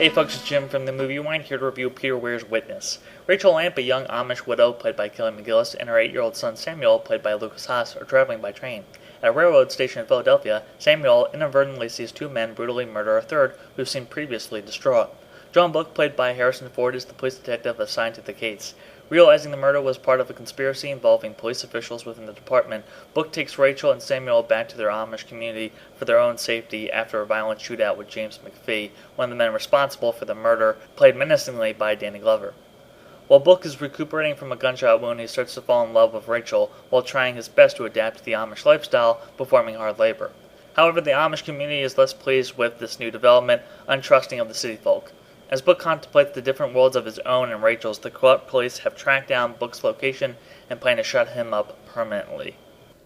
Hey folks, it's Jim from the Movie Rewind here to review Peter Weir's Witness. Rachel Lamp, a young Amish widow played by Kelly McGillis, and her 8-year-old son Samuel, played by Lucas Haas, are traveling by train. At a railroad station in Philadelphia, Samuel inadvertently sees two men brutally murder a third who seemed previously distraught. John Book, played by Harrison Ford, is the police detective assigned to the case. Realizing the murder was part of a conspiracy involving police officials within the department, Book takes Rachel and Samuel back to their Amish community for their own safety after a violent shootout with James McPhee, one of the men responsible for the murder, played menacingly by Danny Glover. While Book is recuperating from a gunshot wound, he starts to fall in love with Rachel while trying his best to adapt to the Amish lifestyle, performing hard labor. However, the Amish community is less pleased with this new development, untrusting of the city folk. As Book contemplates the different worlds of his own and Rachel's, the corrupt police have tracked down Book's location and plan to shut him up permanently.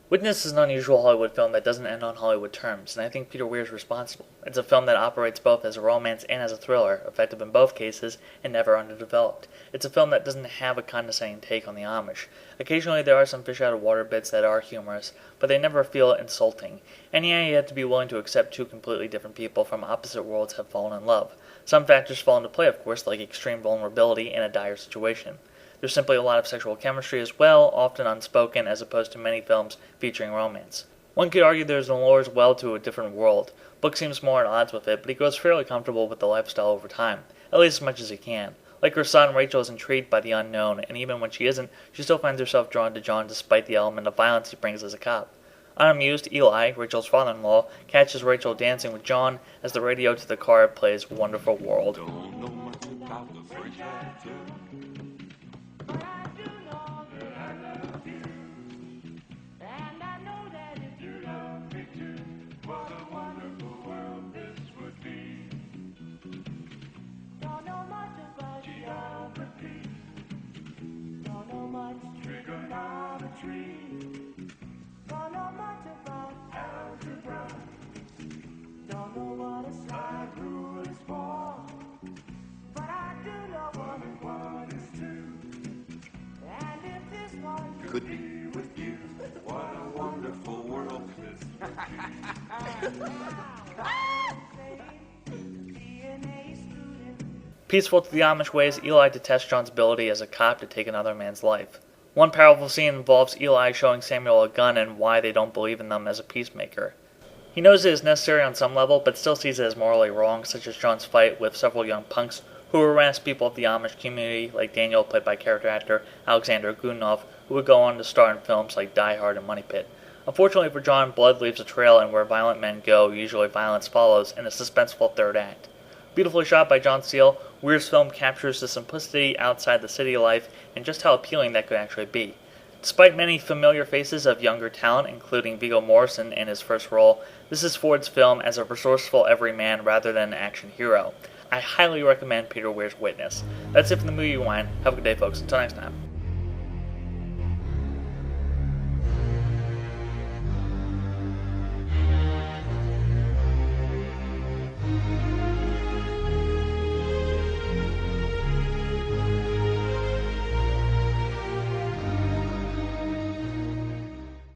Witness is an unusual Hollywood film that doesn't end on Hollywood terms, and I think Peter Weir is responsible. It's a film that operates both as a romance and as a thriller, effective in both cases and never underdeveloped. It's a film that doesn't have a condescending take on the Amish. Occasionally there are some fish-out-of-water bits that are humorous, but they never feel insulting. And yeah, you have to be willing to accept two completely different people from opposite worlds have fallen in love. Some factors fall into play, of course, like extreme vulnerability in a dire situation. There's simply a lot of sexual chemistry as well, often unspoken, as opposed to many films featuring romance. One could argue there's an allure as well to a different world. Book seems more at odds with it, but he grows fairly comfortable with the lifestyle over time, at least as much as he can. Like her son, Rachel is intrigued by the unknown, and even when she isn't, she still finds herself drawn to John despite the element of violence he brings as a cop. Unamused, Eli, Rachel's father-in-law, catches Rachel dancing with John as the radio to the car plays Wonderful World. Could be with you. What a wonderful world this Peaceful to the Amish ways, Eli detests John's ability as a cop to take another man's life. One powerful scene involves Eli showing Samuel a gun and why they don't believe in them as a peacemaker. He knows it is necessary on some level, but still sees it as morally wrong, such as John's fight with several young punks who harass people of the Amish community, like Daniel, played by character actor Alexander Godunov, who would go on to star in films like Die Hard and Money Pit. Unfortunately for John, blood leaves a trail, and where violent men go, usually violence follows in a suspenseful third act. Beautifully shot by John Seale, Weir's film captures the simplicity outside the city life and just how appealing that could actually be. Despite many familiar faces of younger talent, including Viggo Mortensen in his first role, this is Ford's film as a resourceful everyman rather than an action hero. I highly recommend Peter Weir's Witness. That's it from the Movie Rewind. Have a good day, folks. Until next time.